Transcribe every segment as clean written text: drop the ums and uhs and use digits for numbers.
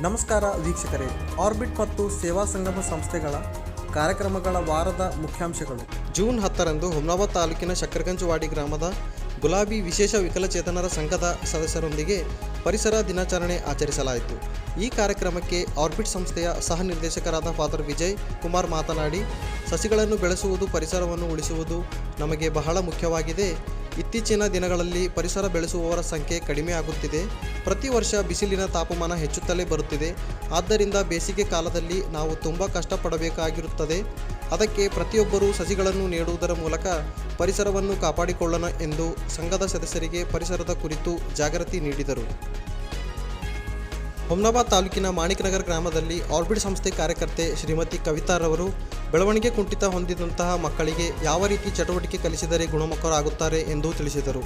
ನಮಸ್ಕಾರ ವೀಕ್ಷಕರೇ, ಆರ್ಬಿಟ್ ಮತ್ತು ಸೇವಾ ಸಂಗಮ ಸಂಸ್ಥೆಗಳ ಕಾರ್ಯಕ್ರಮಗಳ ವಾರದ ಮುಖ್ಯಾಂಶಗಳು. ಜೂನ್ 10ರಂದು ಹುಮ್ನಾಬಾದ್ ತಾಲೂಕಿನ ಶಕ್ಕರಗಂಜವಾಡಿ ಗ್ರಾಮದ ಗುಲಾಬಿ ವಿಶೇಷ ವಿಕಲಚೇತನರ ಸಂಘದ ಸದಸ್ಯರೊಂದಿಗೆ ಪರಿಸರ ದಿನಾಚರಣೆ ಆಚರಿಸಲಾಯಿತು. ಈ ಕಾರ್ಯಕ್ರಮಕ್ಕೆ ಆರ್ಬಿಟ್ ಸಂಸ್ಥೆಯ ಸಹ ನಿರ್ದೇಶಕರಾದ ಫಾದರ್ ವಿಜಯ್ ಕುಮಾರ್ ಮಾತನಾಡಿ, ಸಸಿಗಳನ್ನು ಬೆಳೆಸುವುದು, ಪರಿಸರವನ್ನು ಉಳಿಸುವುದು ನಮಗೆ ಬಹಳ ಮುಖ್ಯವಾಗಿದೆ. ಇತ್ತೀಚಿನ ದಿನಗಳಲ್ಲಿ ಪರಿಸರ ಬೆಳೆಸುವವರ ಸಂಖ್ಯೆ ಕಡಿಮೆ ಆಗುತ್ತಿದೆ. ಪ್ರತಿ ವರ್ಷ ಬಿಸಿಲಿನ ತಾಪಮಾನ ಹೆಚ್ಚುತ್ತಲೇ ಬರುತ್ತಿದೆ. ಆದ್ದರಿಂದ ಬೇಸಿಗೆ ಕಾಲದಲ್ಲಿ ನಾವು ತುಂಬ ಕಷ್ಟಪಡಬೇಕಾಗಿರುತ್ತದೆ. ಅದಕ್ಕೆ ಪ್ರತಿಯೊಬ್ಬರೂ ಸಸಿಗಳನ್ನು ನೆಡುವುದರ ಮೂಲಕ ಪರಿಸರವನ್ನು ಕಾಪಾಡಿಕೊಳ್ಳೋಣ ಎಂದು ಸಂಘದ ಸದಸ್ಯರಿಗೆ ಪರಿಸರದ ಕುರಿತು ಜಾಗೃತಿ ನೀಡಿದರು. ಹುಮ್ನಾಬಾದ್ ತಾಲೂಕಿನ ಮಾಣಿಕನಗರ ಗ್ರಾಮದಲ್ಲಿ ಆರ್ಬಿಟ್ ಸಂಸ್ಥೆ ಕಾರ್ಯಕರ್ತೆ ಶ್ರೀಮತಿ ಕವಿತಾರವರು ಬೆಳವಣಿಗೆ ಕುಂಠಿತ ಹೊಂದಿದಂತಹ ಮಕ್ಕಳಿಗೆ ಯಾವ ರೀತಿ ಚಟುವಟಿಕೆ ಕಲಿಸಿದರೆ ಗುಣಮುಖರಾಗುತ್ತಾರೆ ಎಂದು ತಿಳಿಸಿದರು.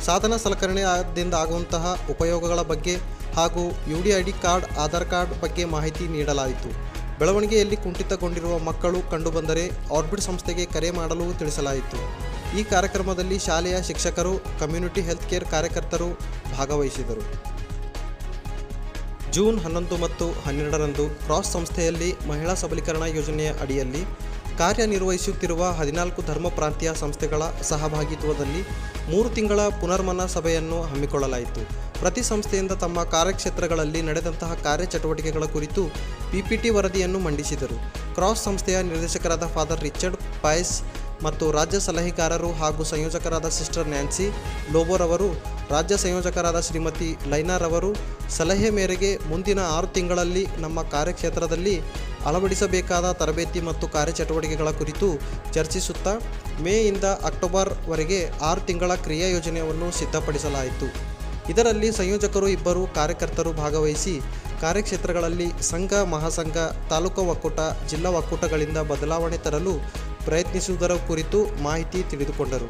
ಸಾಧನ ಸಲಕರಣೆಯಿಂದ ಆಗುವಂತಹ ಉಪಯೋಗಗಳ ಬಗ್ಗೆ ಹಾಗೂ UDID ಕಾರ್ಡ್, ಆಧಾರ್ ಕಾರ್ಡ್ ಬಗ್ಗೆ ಮಾಹಿತಿ ನೀಡಲಾಯಿತು. ಬೆಳವಣಿಗೆಯಲ್ಲಿ ಕುಂಠಿತಗೊಂಡಿರುವ ಮಕ್ಕಳು ಕಂಡುಬಂದರೆ ಆರ್ಬಿಟ್ ಸಂಸ್ಥೆಗೆ ಕರೆ ಮಾಡಲು ತಿಳಿಸಲಾಯಿತು. ಈ ಕಾರ್ಯಕ್ರಮದಲ್ಲಿ ಶಾಲೆಯ ಶಿಕ್ಷಕರು, ಕಮ್ಯುನಿಟಿ ಹೆಲ್ತ್ ಕೇರ್ ಕಾರ್ಯಕರ್ತರು ಭಾಗವಹಿಸಿದರು. ಜೂನ್ 11 ಮತ್ತು 12ರಂದು ಕ್ರಾಸ್ ಸಂಸ್ಥೆಯಲ್ಲಿ ಮಹಿಳಾ ಸಬಲೀಕರಣ ಯೋಜನೆಯ ಅಡಿಯಲ್ಲಿ ಕಾರ್ಯನಿರ್ವಹಿಸುತ್ತಿರುವ 14 ಧರ್ಮ ಪ್ರಾಂತೀಯ ಸಂಸ್ಥೆಗಳ ಸಹಭಾಗಿತ್ವದಲ್ಲಿ 3 ತಿಂಗಳ ಪುನರ್ಮನ ಸಭೆಯನ್ನು ಹಮ್ಮಿಕೊಳ್ಳಲಾಯಿತು. ಪ್ರತಿ ಸಂಸ್ಥೆಯಿಂದ ತಮ್ಮ ಕಾರ್ಯಕ್ಷೇತ್ರಗಳಲ್ಲಿ ನಡೆದಂತಹ ಕಾರ್ಯಚಟುವಟಿಕೆಗಳ ಕುರಿತು PPT ವರದಿಯನ್ನು ಮಂಡಿಸಿದರು. ಕ್ರಾಸ್ ಸಂಸ್ಥೆಯ ನಿರ್ದೇಶಕರಾದ ಫಾದರ್ ರಿಚರ್ಡ್ ಪಾಯ್ಸ್ ಮತ್ತು ರಾಜ್ಯ ಸಲಹೆಗಾರರು ಹಾಗೂ ಸಂಯೋಜಕರಾದ ಸಿಸ್ಟರ್ ನ್ಯಾನ್ಸಿ ಲೋಬೋರವರು, ರಾಜ್ಯ ಸಂಯೋಜಕರಾದ ಶ್ರೀಮತಿ ಲೈನಾರವರು ಸಲಹೆ ಮೇರೆಗೆ ಮುಂದಿನ 6 ತಿಂಗಳಲ್ಲಿ ನಮ್ಮ ಕಾರ್ಯಕ್ಷೇತ್ರದಲ್ಲಿ ಅಳವಡಿಸಬೇಕಾದ ತರಬೇತಿ ಮತ್ತು ಕಾರ್ಯಚಟುವಟಿಕೆಗಳ ಕುರಿತು ಚರ್ಚಿಸುತ್ತಾ ಮೇಯಿಂದ ಅಕ್ಟೋಬರ್ವರೆಗೆ 6 ತಿಂಗಳ ಕ್ರಿಯಾ ಯೋಜನೆಯನ್ನು ಸಿದ್ಧಪಡಿಸಲಾಯಿತು. ಇದರಲ್ಲಿ ಸಂಯೋಜಕರು 2 ಕಾರ್ಯಕರ್ತರು ಭಾಗವಹಿಸಿ ಕಾರ್ಯಕ್ಷೇತ್ರಗಳಲ್ಲಿ ಸಂಘ, ಮಹಾಸಂಘ, ತಾಲೂಕು ಒಕ್ಕೂಟ, ಜಿಲ್ಲಾ ಒಕ್ಕೂಟಗಳಿಂದ ಬದಲಾವಣೆ ತರಲು ಪ್ರಯತ್ನಿಸುವುದರ ಕುರಿತು ಮಾಹಿತಿ ತಿಳಿದುಕೊಂಡರು.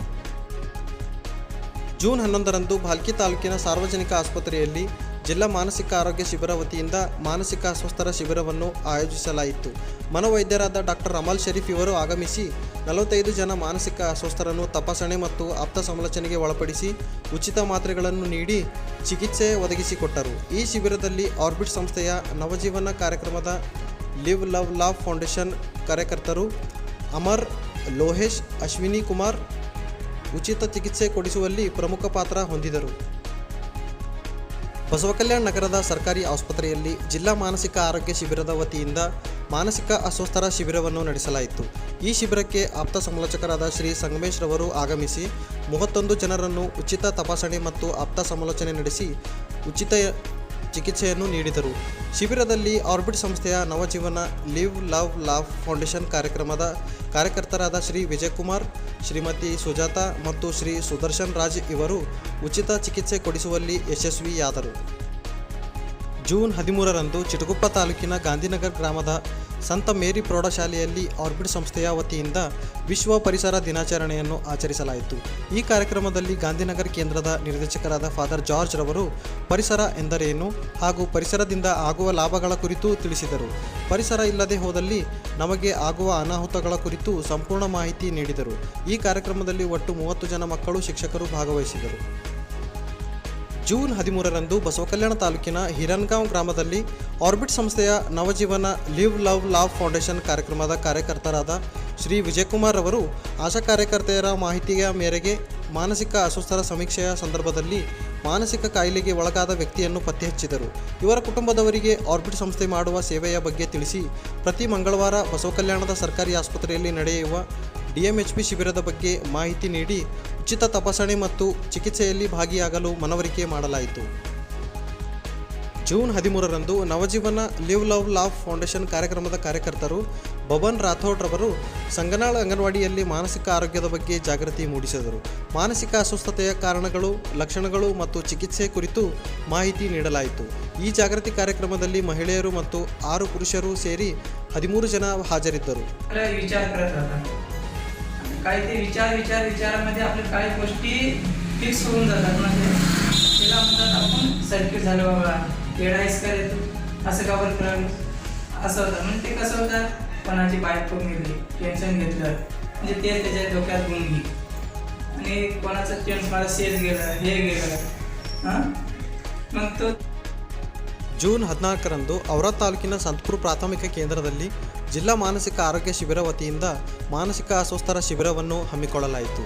ಜೂನ್ 11ರಂದು ಭಾಲ್ಕಿ ತಾಲೂಕಿನ ಸಾರ್ವಜನಿಕ ಆಸ್ಪತ್ರೆಯಲ್ಲಿ ಜಿಲ್ಲಾ ಮಾನಸಿಕ ಆರೋಗ್ಯ ಶಿಬಿರ ವತಿಯಿಂದ ಮಾನಸಿಕ ಅಸ್ವಸ್ಥರ ಶಿಬಿರವನ್ನು ಆಯೋಜಿಸಲಾಯಿತು. ಮನೋವೈದ್ಯರಾದ ಡಾಕ್ಟರ್ ಅಮಲ್ ಶರೀಫ್ ಇವರು ಆಗಮಿಸಿ 45 ಜನ ಮಾನಸಿಕ ಅಸ್ವಸ್ಥರನ್ನು ತಪಾಸಣೆ ಮತ್ತು ಆಪ್ತ ಸಮಾಲೋಚನೆಗೆ ಒಳಪಡಿಸಿ ಉಚಿತ ಮಾತ್ರೆಗಳನ್ನು ನೀಡಿ ಚಿಕಿತ್ಸೆ ಒದಗಿಸಿಕೊಟ್ಟರು. ಈ ಶಿಬಿರದಲ್ಲಿ ಆರ್ಬಿಟ್ ಸಂಸ್ಥೆಯ ನವಜೀವನ ಕಾರ್ಯಕ್ರಮದ ಲಿವ್ ಲವ್ ಲಾವ್ ಫೌಂಡೇಶನ್ ಕಾರ್ಯಕರ್ತರು ಅಮರ್, ಲೋಹೇಶ್, ಅಶ್ವಿನಿ ಕುಮಾರ್ ಉಚಿತ ಚಿಕಿತ್ಸೆ ಕೊಡಿಸುವಲ್ಲಿ ಪ್ರಮುಖ ಪಾತ್ರ ಹೊಂದಿದರು. ಬಸವಕಲ್ಯಾಣ ನಗರದ ಸರ್ಕಾರಿ ಆಸ್ಪತ್ರೆಯಲ್ಲಿ ಜಿಲ್ಲಾ ಮಾನಸಿಕ ಆರೋಗ್ಯ ಶಿಬಿರದ ವತಿಯಿಂದ ಮಾನಸಿಕ ಅಸ್ವಸ್ಥರ ಶಿಬಿರವನ್ನು ನಡೆಸಲಾಯಿತು. ಈ ಶಿಬಿರಕ್ಕೆ ಆಪ್ತ ಸಮಾಲೋಚಕರಾದ ಶ್ರೀ ಸಂಗಮೇಶ್ ರವರು ಆಗಮಿಸಿ 31 ಜನರನ್ನು ಉಚಿತ ತಪಾಸಣೆ ಮತ್ತು ಆಪ್ತ ಸಮಾಲೋಚನೆ ನಡೆಸಿ ಉಚಿತ ಚಿಕಿತ್ಸೆಯನ್ನು ನೀಡಿದರು. ಶಿಬಿರದಲ್ಲಿ ಆರ್ಬಿಟ್ ಸಂಸ್ಥೆಯ Navajeevan live love laugh foundation ಕಾರ್ಯಕ್ರಮದ ಕಾರ್ಯಕರ್ತರಾದ ಶ್ರೀ ವಿಜಯಕುಮಾರ್, ಶ್ರೀಮತಿ ಸುಜಾತಾ ಮತ್ತು ಶ್ರೀ ಸುದರ್ಶನ್ ರಾಜ್ ಇವರು ಉಚಿತ ಚಿಕಿತ್ಸೆ ಕೊಡಿಸುವಲ್ಲಿ ಯಶಸ್ವಿಯಾದರು. ಜೂನ್ 13ರಂದು ಚಿಟಗುಪ್ಪ ತಾಲೂಕಿನ ಗಾಂಧಿನಗರ ಗ್ರಾಮದ ಸಂತ ಮೇರಿ ಪ್ರೌಢಶಾಲೆಯಲ್ಲಿ ಆರ್ಬಿಟ್ ಸಂಸ್ಥೆಯ ವತಿಯಿಂದ ವಿಶ್ವ ಪರಿಸರ ದಿನಾಚರಣೆಯನ್ನು ಆಚರಿಸಲಾಯಿತು. ಈ ಕಾರ್ಯಕ್ರಮದಲ್ಲಿ ಗಾಂಧಿನಗರ ಕೇಂದ್ರದ ನಿರ್ದೇಶಕರಾದ ಫಾದರ್ ಜಾರ್ಜ್ ರವರು ಪರಿಸರ ಎಂದರೇನು ಹಾಗೂ ಪರಿಸರದಿಂದ ಆಗುವ ಲಾಭಗಳ ಕುರಿತು ತಿಳಿಸಿದರು. ಪರಿಸರ ಇಲ್ಲದೆ ಹೋದಲ್ಲಿ ನಮಗೆ ಆಗುವ ಅನಾಹುತಗಳ ಕುರಿತು ಸಂಪೂರ್ಣ ಮಾಹಿತಿ ನೀಡಿದರು. ಈ ಕಾರ್ಯಕ್ರಮದಲ್ಲಿ ಒಟ್ಟು 30 ಜನ ಮಕ್ಕಳು, ಶಿಕ್ಷಕರು ಭಾಗವಹಿಸಿದರು. ಜೂನ್ 13ರಂದು ಬಸವಕಲ್ಯಾಣ ತಾಲೂಕಿನ ಹಿರನ್ಗಾಂವ್ ಗ್ರಾಮದಲ್ಲಿ ಆರ್ಬಿಟ್ ಸಂಸ್ಥೆಯ Navajeevan live love laugh foundation ಕಾರ್ಯಕ್ರಮದ ಕಾರ್ಯಕರ್ತರಾದ ಶ್ರೀ ವಿಜಯಕುಮಾರ್ ಅವರು ಆಶಾ ಕಾರ್ಯಕರ್ತೆಯರ ಮಾಹಿತಿಯ ಮೇರೆಗೆ ಮಾನಸಿಕ ಅಸ್ವಸ್ಥರ ಸಮೀಕ್ಷೆಯ ಸಂದರ್ಭದಲ್ಲಿ ಮಾನಸಿಕ ಕಾಯಿಲೆಗೆ ಒಳಗಾದ ವ್ಯಕ್ತಿಯನ್ನು ಪತ್ತೆ ಹಚ್ಚಿದರು. ಇವರ ಕುಟುಂಬದವರಿಗೆ ಆರ್ಬಿಟ್ ಸಂಸ್ಥೆ ಮಾಡುವ ಸೇವೆಯ ಬಗ್ಗೆ ತಿಳಿಸಿ ಪ್ರತಿ ಮಂಗಳವಾರ ಬಸವಕಲ್ಯಾಣದ ಸರ್ಕಾರಿ ಆಸ್ಪತ್ರೆಯಲ್ಲಿ ನಡೆಯುವ DMHP ಶಿಬಿರದ ಬಗ್ಗೆ ಮಾಹಿತಿ ನೀಡಿ ಉಚಿತ ತಪಾಸಣೆ ಮತ್ತು ಚಿಕಿತ್ಸೆಯಲ್ಲಿ ಭಾಗಿಯಾಗಲು ಮನವರಿಕೆ ಮಾಡಲಾಯಿತು. ಜೂನ್ 13ರಂದು Navajeevana live love laugh foundation ಕಾರ್ಯಕ್ರಮದ ಕಾರ್ಯಕರ್ತರು ಬಬನ್ ರಾಥೋಡ್ ರವರು ಸಂಗನಾಳ ಅಂಗನವಾಡಿಯಲ್ಲಿ ಮಾನಸಿಕ ಆರೋಗ್ಯದ ಬಗ್ಗೆ ಜಾಗೃತಿ ಮೂಡಿಸಿದರು. ಮಾನಸಿಕ ಅಸ್ವಸ್ಥತೆಯ ಕಾರಣಗಳು, ಲಕ್ಷಣಗಳು ಮತ್ತು ಚಿಕಿತ್ಸೆ ಕುರಿತು ಮಾಹಿತಿ ನೀಡಲಾಯಿತು. ಈ ಜಾಗೃತಿ ಕಾರ್ಯಕ್ರಮದಲ್ಲಿ ಮಹಿಳೆಯರು ಮತ್ತು 6 ಪುರುಷರು ಸೇರಿ 13 ಜನ ಹಾಜರಿದ್ದರು. काही ते विचारामध्ये आपल्या काही गोष्टी फिक्स होऊन जातात. म्हणजे तिला म्हणतात आपण सर्किट झालं बाबा, वेळाईस करायचं, असं का बरं करावं, असं होतं. म्हणजे ते कसं होतं, कोणाची बायको मिळली, टेन्शन घेतलं, म्हणजे ते त्याच्या डोक्यात गुंगी आणि कोणाचं टेन्शन, मला शेत गेलं, हे गेलं, हां, मग तो ಜೂನ್ 14ರಂದು ಔರಾದ್ ತಾಲೂಕಿನ ಸಂತಪುರ ಪ್ರಾಥಮಿಕ ಕೇಂದ್ರದಲ್ಲಿ ಜಿಲ್ಲಾ ಮಾನಸಿಕ ಆರೋಗ್ಯ ಶಿಬಿರ ವತಿಯಿಂದ ಮಾನಸಿಕ ಅಸ್ವಸ್ಥರ ಶಿಬಿರವನ್ನು ಹಮ್ಮಿಕೊಳ್ಳಲಾಯಿತು.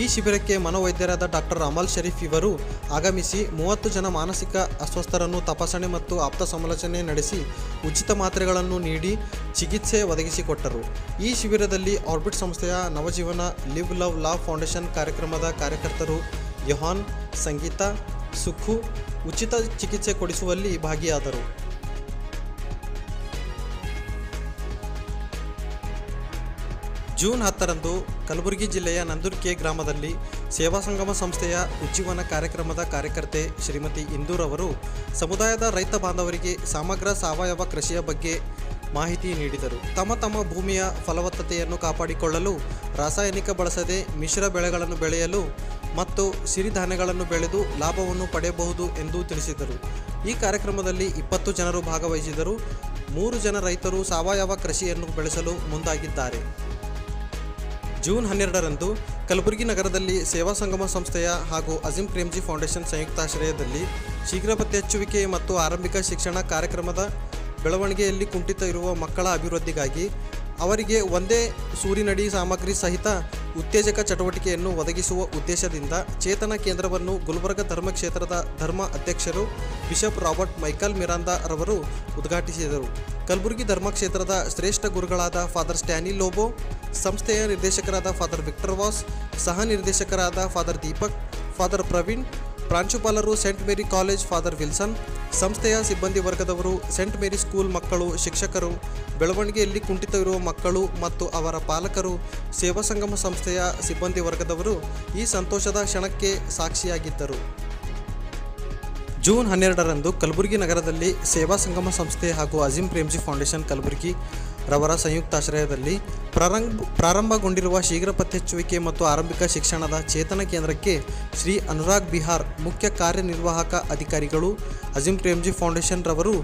ಈ ಶಿಬಿರಕ್ಕೆ ಮನೋವೈದ್ಯರಾದ ಡಾಕ್ಟರ್ ಅಮಲ್ ಶರೀಫ್ ಇವರು ಆಗಮಿಸಿ 30 ಜನ ಮಾನಸಿಕ ಅಸ್ವಸ್ಥರನ್ನು ತಪಾಸಣೆ ಮತ್ತು ಆಪ್ತ ಸಮಾಲೋಚನೆ ನಡೆಸಿ ಉಚಿತ ಮಾತ್ರೆಗಳನ್ನು ನೀಡಿ ಚಿಕಿತ್ಸೆ ಒದಗಿಸಿಕೊಟ್ಟರು. ಈ ಶಿಬಿರದಲ್ಲಿ ಆರ್ಬಿಟ್ ಸಂಸ್ಥೆಯ Navajeevan live love laugh foundation ಕಾರ್ಯಕ್ರಮದ ಕಾರ್ಯಕರ್ತರು ಯೋಹಾನ್, ಸಂಗೀತ, ಸುಖು ಉಚಿತ ಚಿಕಿತ್ಸೆ ಕೊಡಿಸುವಲ್ಲಿ ಭಾಗಿಯಾದರು. ಜೂನ್ 10ರಂದು ಕಲಬುರಗಿ ಜಿಲ್ಲೆಯ ನಂದೂರ್ಕೆ ಗ್ರಾಮದಲ್ಲಿ ಸೇವಾ ಸಂಗಮ ಸಂಸ್ಥೆಯ ಉಜ್ಜೀವನ ಕಾರ್ಯಕ್ರಮದ ಕಾರ್ಯಕರ್ತೆ ಶ್ರೀಮತಿ ಇಂದೂರ್ ಅವರು ಸಮುದಾಯದ ರೈತ ಬಾಂಧವರಿಗೆ ಸಮಗ್ರ ಸಾವಯವ ಕೃಷಿಯ ಬಗ್ಗೆ ಮಾಹಿತಿ ನೀಡಿದರು. ತಮ್ಮ ಭೂಮಿಯ ಫಲವತ್ತತೆಯನ್ನು ಕಾಪಾಡಿಕೊಳ್ಳಲು ರಾಸಾಯನಿಕ ಬಳಸದೆ ಮಿಶ್ರ ಬೆಳೆಗಳನ್ನು ಬೆಳೆಯಲು ಮತ್ತು ಸಿರಿಧಾನ್ಯಗಳನ್ನು ಬೆಳೆದು ಲಾಭವನ್ನು ಪಡೆಯಬಹುದು ಎಂದು ತಿಳಿಸಿದರು. ಈ ಕಾರ್ಯಕ್ರಮದಲ್ಲಿ 20 ಜನರು ಭಾಗವಹಿಸಿದರು. 3 ಜನ ರೈತರು ಸಾವಯವ ಕೃಷಿಯನ್ನು ಬೆಳೆಸಲು ಮುಂದಾಗಿದ್ದಾರೆ. ಜೂನ್ 12ರಂದು ಕಲಬುರಗಿ ನಗರದಲ್ಲಿ ಸೇವಾ ಸಂಗಮ ಸಂಸ್ಥೆಯ ಹಾಗೂ ಅಜೀಂ ಪ್ರೇಮ್ಜಿ ಫೌಂಡೇಶನ್ ಸಂಯುಕ್ತಾಶ್ರಯದಲ್ಲಿ ಶೀಘ್ರ ಪತ್ತೆಹಚ್ಚುವಿಕೆ ಮತ್ತು ಆರಂಭಿಕ ಶಿಕ್ಷಣ ಕಾರ್ಯಕ್ರಮದ ಬೆಳವಣಿಗೆಯಲ್ಲಿ ಕುಂಠಿತ ಇರುವ ಮಕ್ಕಳ ಅಭಿವೃದ್ಧಿಗಾಗಿ ಅವರಿಗೆ ಒಂದೇ ಸೂರಿನಡಿ ಸಾಮಗ್ರಿ ಸಹಿತ ಉತ್ತೇಜಕ ಚಟುವಟಿಕೆಯನ್ನು ಒದಗಿಸುವ ಉದ್ದೇಶದಿಂದ ಚೇತನ ಕೇಂದ್ರವನ್ನು ಗುಲ್ಬರ್ಗ ಧರ್ಮಕ್ಷೇತ್ರದ ಧರ್ಮ ಅಧ್ಯಕ್ಷರು ಬಿಷಪ್ ರಾಬರ್ಟ್ ಮೈಕಲ್ ಮಿರಾಂದಾ ರವರು ಉದ್ಘಾಟಿಸಿದರು. ಕಲಬುರಗಿ ಧರ್ಮಕ್ಷೇತ್ರದ ಶ್ರೇಷ್ಠ ಗುರುಗಳಾದ ಫಾದರ್ ಸ್ಟ್ಯಾನಿ ಲೋಬೋ, ಸಂಸ್ಥೆಯ ನಿರ್ದೇಶಕರಾದ ಫಾದರ್ ವಿಕ್ಟರ್ ವಾಸ್, ಸಹ ನಿರ್ದೇಶಕರಾದ ಫಾದರ್ ದೀಪಕ್, ಫಾದರ್ ಪ್ರವೀಣ್, ಪ್ರಾಂಶುಪಾಲರು ಸೆಂಟ್ ಮೇರಿ ಕಾಲೇಜ್ ಫಾದರ್ ವಿಲ್ಸನ್, ಸಂಸ್ಥೆಯ ಸಿಬ್ಬಂದಿ ವರ್ಗದವರು, ಸೆಂಟ್ ಮೇರಿ ಸ್ಕೂಲ್ ಮಕ್ಕಳು, ಶಿಕ್ಷಕರು, ಬೆಳವಣಿಗೆಯಲ್ಲಿ ಕುಂಠಿತವಿರುವ ಮಕ್ಕಳು ಮತ್ತು ಅವರ ಪಾಲಕರು, ಸೇವಾ ಸಂಗಮ ಸಂಸ್ಥೆಯ ಸಿಬ್ಬಂದಿ ವರ್ಗದವರು ಈ ಸಂತೋಷದ ಕ್ಷಣಕ್ಕೆ ಸಾಕ್ಷಿಯಾಗಿದ್ದರು. ಜೂನ್ 12ರಂದು ಕಲಬುರಗಿ ನಗರದಲ್ಲಿ ಸೇವಾ ಸಂಗಮ ಸಂಸ್ಥೆ ಹಾಗೂ ಅಜೀಂ ಪ್ರೇಮ್ಜಿ ಫೌಂಡೇಶನ್ ಕಲಬುರಗಿ ರವರ ಸಂಯುಕ್ತಾಶ್ರಯದಲ್ಲಿ ಪ್ರಾರಂಭಗೊಂಡಿರುವ ಶೀಘ್ರ ಪತ್ತೆಹಚ್ಚುವಿಕೆ ಮತ್ತು ಆರಂಭಿಕ ಶಿಕ್ಷಣದ ಚೇತನ ಕೇಂದ್ರಕ್ಕೆ ಶ್ರೀ ಅನುರಾಗ್ ಬಿಹಾರ್ ಮುಖ್ಯ ಕಾರ್ಯನಿರ್ವಾಹಕ ಅಧಿಕಾರಿಗಳು ಅಜೀಂ ಪ್ರೇಮ್ಜಿ ಫೌಂಡೇಶನ್ ರವರು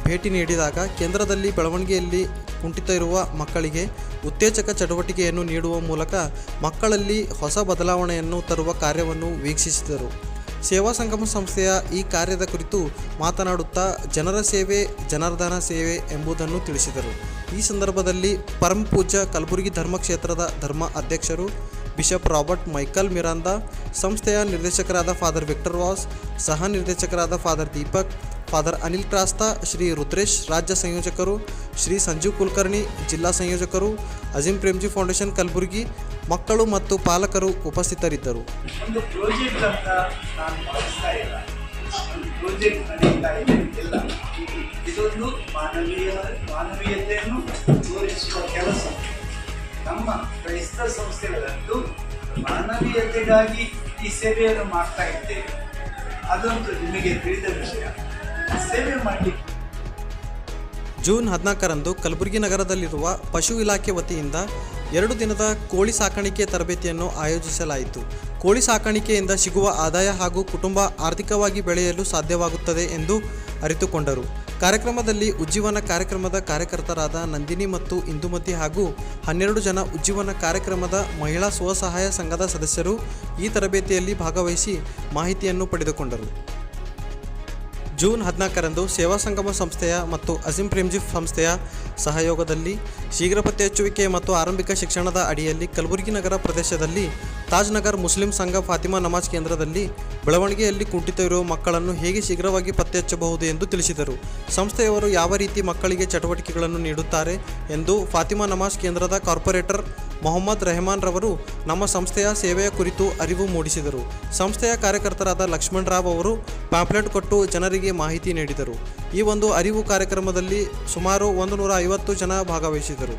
ಭೇಟಿ ನೀಡಿದಾಗ ಕೇಂದ್ರದಲ್ಲಿ ಬೆಳವಣಿಗೆಯಲ್ಲಿ ಕುಂಠಿತ ಇರುವ ಮಕ್ಕಳಿಗೆ ಉತ್ತೇಜಕ ಚಟುವಟಿಕೆಯನ್ನು ನೀಡುವ ಮೂಲಕ ಮಕ್ಕಳಲ್ಲಿ ಹೊಸ ಬದಲಾವಣೆಯನ್ನು ತರುವ ಕಾರ್ಯವನ್ನು ವೀಕ್ಷಿಸಿದರು. ಸೇವಾ ಸಂಗಮ ಸಂಸ್ಥೆಯ ಈ ಕಾರ್ಯದ ಕುರಿತು ಮಾತನಾಡುತ್ತಾ ಜನರ ಸೇವೆ ಜನಾರ್ದನ ಸೇವೆ ಎಂಬುದನ್ನು ತಿಳಿಸಿದರು. ಈ ಸಂದರ್ಭದಲ್ಲಿ ಪರಮ ಪೂಜ್ಯ ಕಲಬುರಗಿ ಧರ್ಮಕ್ಷೇತ್ರದ ಧರ್ಮ ಅಧ್ಯಕ್ಷರು ಬಿಷಪ್ ರಾಬರ್ಟ್ ಮೈಕಲ್ ಮಿರಾಂದಾ, ಸಂಸ್ಥೆಯ ನಿರ್ದೇಶಕರಾದ ಫಾದರ್ ವಿಕ್ಟರ್ ವಾಸ್, ಸಹ ನಿರ್ದೇಶಕರಾದ ಫಾದರ್ ದೀಪಕ್, ಫಾದರ್ ಅನಿಲ್ ಕ್ರಾಸ್ತಾ, ಶ್ರೀ ರುದ್ರೇಶ್ ರಾಜ್ಯ ಸಂಯೋಜಕರು, ಶ್ರೀ ಸಂಜೀವ್ ಕುಲಕರ್ಣಿ ಜಿಲ್ಲಾ ಸಂಯೋಜಕರು, ಅಜೀಂ ಪ್ರೇಮ್ಜಿ ಫೌಂಡೇಶನ್ ಕಲಬುರಗಿ ಮಕ್ಕಳು ಮತ್ತು ಪಾಲಕರು ಉಪಸ್ಥಿತರಿದ್ದರು. ಒಂದು ಪ್ರಾಜೆಕ್ಟ್ ಅಂತ ನಾನು ಭಾವಿಸ್ತಾ ಇಲ್ಲ. ಒಂದು ಪ್ರಾಜೆಕ್ಟ್ ನಡೀತಾ ಇದೆ ಇಲ್ಲ, ಇದೊಂದು ಮಾನವೀಯತೆಯನ್ನು ತೋರಿಸುವ ಕೆಲಸ. ನಮ್ಮ ಕ್ರೈಸ್ತ ಸಂಸ್ಥೆಗಳಂತೂ ಮಾನವೀಯತೆಗಾಗಿ ಈ ಸೇವೆಯನ್ನು ಮಾಡ್ತಾ ಇದ್ದೇವೆ. ಅದಂತೂ ನಿಮಗೆ ತಿಳಿದ ವಿಷಯ. ಸೇವೆ ಮಾಡಲಿಕ್ಕೆ ಜೂನ್ 14ರಂದು ಕಲಬುರಗಿ ನಗರದಲ್ಲಿರುವ ಪಶು ಇಲಾಖೆ ವತಿಯಿಂದ 2 ದಿನದ ಕೋಳಿ ಸಾಕಾಣಿಕೆ ತರಬೇತಿಯನ್ನು ಆಯೋಜಿಸಲಾಯಿತು. ಕೋಳಿ ಸಾಕಾಣಿಕೆಯಿಂದ ಸಿಗುವ ಆದಾಯ ಹಾಗೂ ಕುಟುಂಬ ಆರ್ಥಿಕವಾಗಿ ಬೆಳೆಯಲು ಸಾಧ್ಯವಾಗುತ್ತದೆ ಎಂದು ಅರಿತುಕೊಂಡರು. ಕಾರ್ಯಕ್ರಮದಲ್ಲಿ ಉಜ್ಜೀವನ ಕಾರ್ಯಕ್ರಮದ ಕಾರ್ಯಕರ್ತರಾದ ನಂದಿನಿ ಮತ್ತು ಇಂದುಮತಿ ಹಾಗೂ 12 ಜನ ಉಜ್ಜೀವನ ಕಾರ್ಯಕ್ರಮದ ಮಹಿಳಾ ಸ್ವಸಹಾಯ ಸಂಘದ ಸದಸ್ಯರು ಈ ತರಬೇತಿಯಲ್ಲಿ ಭಾಗವಹಿಸಿ ಮಾಹಿತಿಯನ್ನು ಪಡೆದುಕೊಂಡರು. ಜೂನ್ 14ರಂದು ಸೇವಾ ಸಂಗಮ ಸಂಸ್ಥೆಯ ಮತ್ತು ಅಜೀಂ ಪ್ರೇಮ್ಜಿ ಸಂಸ್ಥೆಯ ಸಹಯೋಗದಲ್ಲಿ ಶೀಘ್ರ ಪತ್ತೆಹಚ್ಚುವಿಕೆ ಮತ್ತು ಆರಂಭಿಕ ಶಿಕ್ಷಣದ ಅಡಿಯಲ್ಲಿ ಕಲಬುರಗಿ ನಗರ ಪ್ರದೇಶದಲ್ಲಿ ತಾಜ್ ನಗರ್ ಮುಸ್ಲಿಂ ಸಂಘ ಫಾತಿಮಾ ನಮಾಜ್ ಕೇಂದ್ರದಲ್ಲಿ ಬೆಳವಣಿಗೆಯಲ್ಲಿ ಕುಂಠಿತವಿರುವ ಮಕ್ಕಳನ್ನು ಹೇಗೆ ಶೀಘ್ರವಾಗಿ ಪತ್ತೆಹಚ್ಚಬಹುದು ಎಂದು ತಿಳಿಸಿದರು. ಸಂಸ್ಥೆಯವರು ಯಾವ ರೀತಿ ಮಕ್ಕಳಿಗೆ ಚಟುವಟಿಕೆಗಳನ್ನು ನೀಡುತ್ತಾರೆ ಎಂದು ಫಾತಿಮಾ ನಮಾಜ್ ಕೇಂದ್ರದ ಕಾರ್ಪೊರೇಟರ್ ಮೊಹಮ್ಮದ್ ರೆಹಮಾನ್ ರವರು ನಮ್ಮ ಸಂಸ್ಥೆಯ ಸೇವೆಯ ಕುರಿತು ಅರಿವು ಮೂಡಿಸಿದರು. ಸಂಸ್ಥೆಯ ಕಾರ್ಯಕರ್ತರಾದ ಲಕ್ಷ್ಮಣ್ ರಾವ್ ಅವರು ಪ್ಯಾಂಪ್ಲೆಟ್ ಕೊಟ್ಟು ಜನರಿಗೆ ಮಾಹಿತಿ ನೀಡಿದರು. ಈ ಒಂದು ಅರಿವು ಕಾರ್ಯಕ್ರಮದಲ್ಲಿ ಸುಮಾರು 150 ಜನ ಭಾಗವಹಿಸಿದರು.